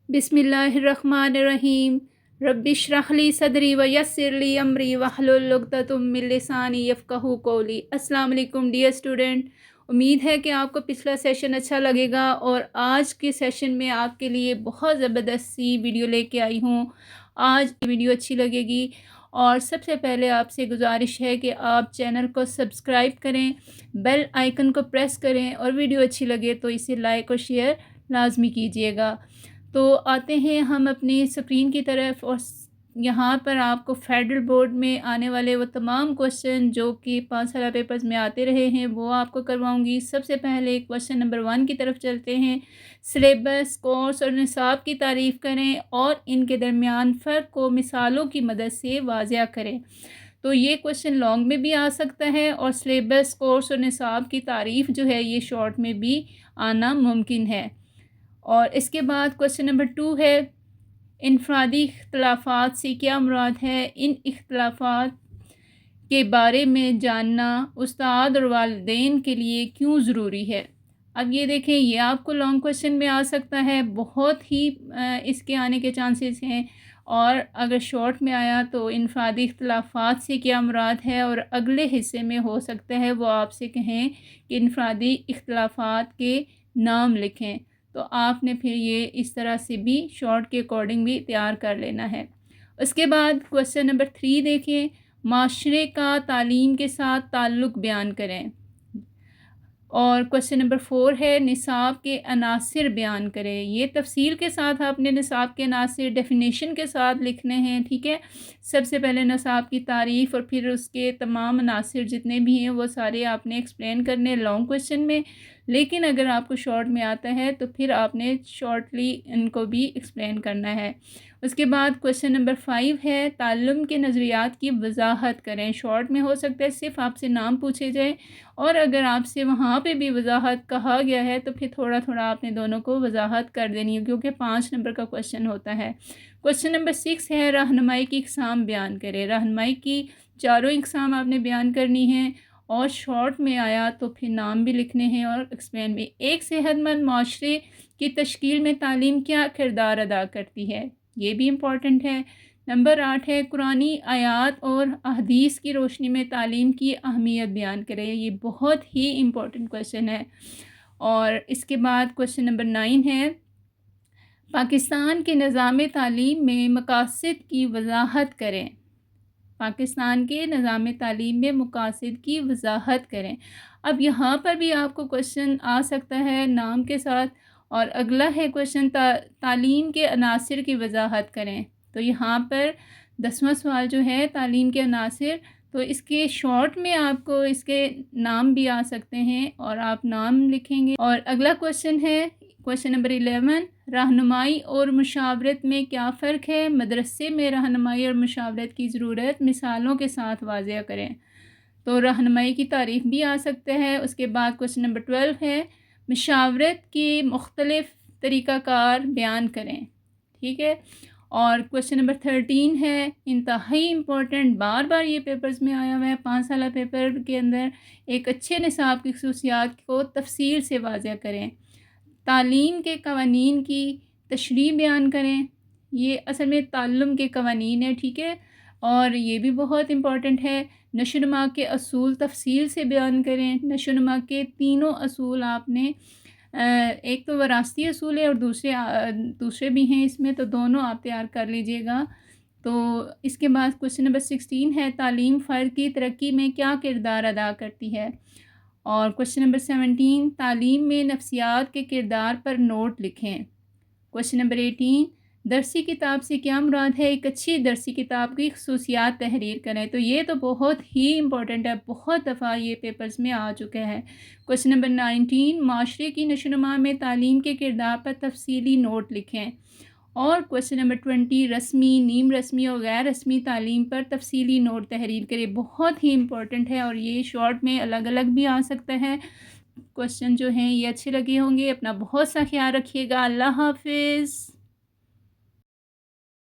बिस्मिल्लाहिर्रहमानिर्रहीम। रब्बिश्रह ली सदरी व यस्सिर ली अमरी वहलुल उक़दतम मिन लिसानी यफ़क़हू क़ौली। अस्सलाम वालेकुम डियर स्टूडेंट, उम्मीद है कि आपको पिछला सेशन अच्छा लगेगा और आज के सेशन में आपके लिए बहुत ज़बरदस्त सी वीडियो लेके आई हूँ। आज वीडियो अच्छी लगेगी और सबसे पहले आपसे गुजारिश है कि आप चैनल को सब्सक्राइब करें, बेल आइकन को प्रेस करें और वीडियो अच्छी लगे तो इसे लाइक और शेयर लाजमी कीजिएगा। तो आते हैं हम अपनी स्क्रीन की तरफ और यहाँ पर आपको फेडरल बोर्ड में आने वाले वो तमाम क्वेश्चन जो कि 5 साल पेपर्स में आते रहे हैं वो आपको करवाऊंगी। सबसे पहले क्वेश्चन नंबर 1 की तरफ चलते हैं। सिलेबस, कोर्स और निसाब की तारीफ़ करें और इनके दरमियान फ़र्क को मिसालों की मदद से वाज़िया करें। तो ये क्वेश्चन लॉन्ग में भी आ सकता है और सिलेबस, कोर्स और निसाब की तारीफ़ जो है ये शॉर्ट में भी आना मुमकिन है। और इसके बाद क्वेश्चन नंबर 2 है, इनफरादी इख्तलाफात से क्या मुराद है? इन इख्तलाफात के बारे में जानना उस्ताद और वालिदैन के लिए क्यों ज़रूरी है? अब ये देखें, ये आपको लॉन्ग क्वेश्चन में आ सकता है, बहुत ही इसके आने के चांसेस हैं। और अगर शॉर्ट में आया तो इनफरादी इख्तलाफात से क्या मुराद है, और अगले हिस्से में हो सकता है वो आपसे कहें कि इनफरादी इख्तलाफात के नाम लिखें। तो आपने फिर ये इस तरह से भी शॉर्ट के अकॉर्डिंग भी तैयार कर लेना है। उसके बाद क्वेश्चन नंबर 3 देखें, माशरे का तालीम के साथ ताल्लुक़ बयान करें। और क्वेश्चन नंबर 4 है, निसाब के अनासिर बयान करें। ये तफसील के साथ आपने निसाब के अनासिर डेफिनेशन के साथ लिखने हैं, ठीक है। सबसे पहले निसाब की तारीफ़ और फिर उसके तमाम अनासिर जितने भी हैं वो सारे आपने एक्सप्लेन करने लॉन्ग क्वेश्चन में। लेकिन अगर आपको शॉर्ट में आता है तो फिर आपने शॉर्टली इनको भी एक्सप्लेन करना है। उसके बाद क्वेश्चन नंबर 5 है, ताल्लुम के नज़रियात की वजाहत करें। शॉर्ट में हो सकता है सिर्फ आपसे नाम पूछे जाए और अगर आपसे वहाँ पे भी वजाहत कहा गया है तो फिर थोड़ा थोड़ा आपने दोनों को वजाहत कर देनी है, क्योंकि 5 नंबर का क्वेश्चन होता है। क्वेश्चन नंबर 6 है, रहनुमाई की इक़साम बयान करें। रहनुमाई की चारों इक़साम आपने बयान करनी है और शॉर्ट में आया तो फिर नाम भी लिखने हैं और एक्सप्लेन भी। एक सेहतमंद माशरे की तश्कील में तालीम क्या किरदार अदा करती है, ये भी इम्पॉर्टेंट है। नंबर 8 है, कुरानी आयात और अहदीस की रोशनी में तालीम की अहमियत बयान करें। ये बहुत ही इम्पॉर्टेंट क्वेश्चन है। और इसके बाद क्वेश्चन नंबर 9 है, पाकिस्तान के निज़ाम तालीम में मकासद की वजाहत करें। पाकिस्तान के निज़ाम तालीम में मकासद की वजाहत करें। अब यहाँ पर भी आपको क्वेश्चन आ सकता है नाम के साथ। और अगला है क्वेश्चन, तालीम के अनासिर की वजाहत करें। तो यहाँ पर 10वां सवाल जो है तालीम के अनासिर, तो इसके शॉर्ट में आपको इसके नाम भी आ सकते हैं और आप नाम लिखेंगे। और अगला क्वेश्चन है क्वेश्चन नंबर 11, रहनुमाई और मुशावरत में क्या फ़र्क है? मदरसे में रहनुमाई और मुशावरत की ज़रूरत मिसालों के साथ वाज़िया करें। तो रहनुमाई की तारीफ़ भी आ सकता है। उसके बाद क्वेश्चन नंबर 12 है, मुशावरत के मुख्तलिफ़ तरीक़ाकार बयान करें, ठीक है। और क्वेश्चन नंबर 13 है, इंतहाई इम्पोर्टेंट, बार बार ये पेपर्स में आया हुआ है 5 साल पेपर के अंदर, एक अच्छे निसाब की ख़ुसूसियात को तफसील से वाज़िया करें। तालीम के कवानीन की तशरीह बयान करें। ये असल में ताल्लुम के कवानीन है, ठीक है। और ये भी बहुत इम्पॉर्टेंट है। नशोनुमा के असूल तफसील से बयान करें। नशोनुमा के तीनों असूल आपने एक तो वरासती असूल है और दूसरे भी हैं इसमें, तो दोनों आप तैयार कर लीजिएगा। तो इसके बाद क्वेश्चन नंबर 16 है, तालीम फ़र्द की तरक्की में क्या किरदार अदा करती है। और क्वेश्चन नंबर 17, तालीम में नफ्सियात के किरदार पर नोट लिखें। क्वेश्चन नंबर 18, दरसी किताब से क्या मुराद है? एक अच्छी दरसी किताब की खसूसियात तहरीर करें। तो ये तो बहुत ही इम्पोर्टेंट है, बहुत दफ़ा ये पेपर्स में आ चुके हैं। क्वेश्चन नंबर 19, माशरे की नशोनुमा में तालीम के किरदार पर तफसीली नोट लिखें। और क्वेश्चन नंबर 20, रस्मी, नीम रस्मी और गैर रस्मी तालीम पर तफसीली नोट तहरीर करें। बहुत ही इम्पोर्टेंट है और ये शॉर्ट में अलग अलग भी आ सकता है। क्वेश्चन जो हैं ये अच्छे लगे होंगे। अपना बहुत सा ख्याल रखिएगा। अल्लाह हाफिज़।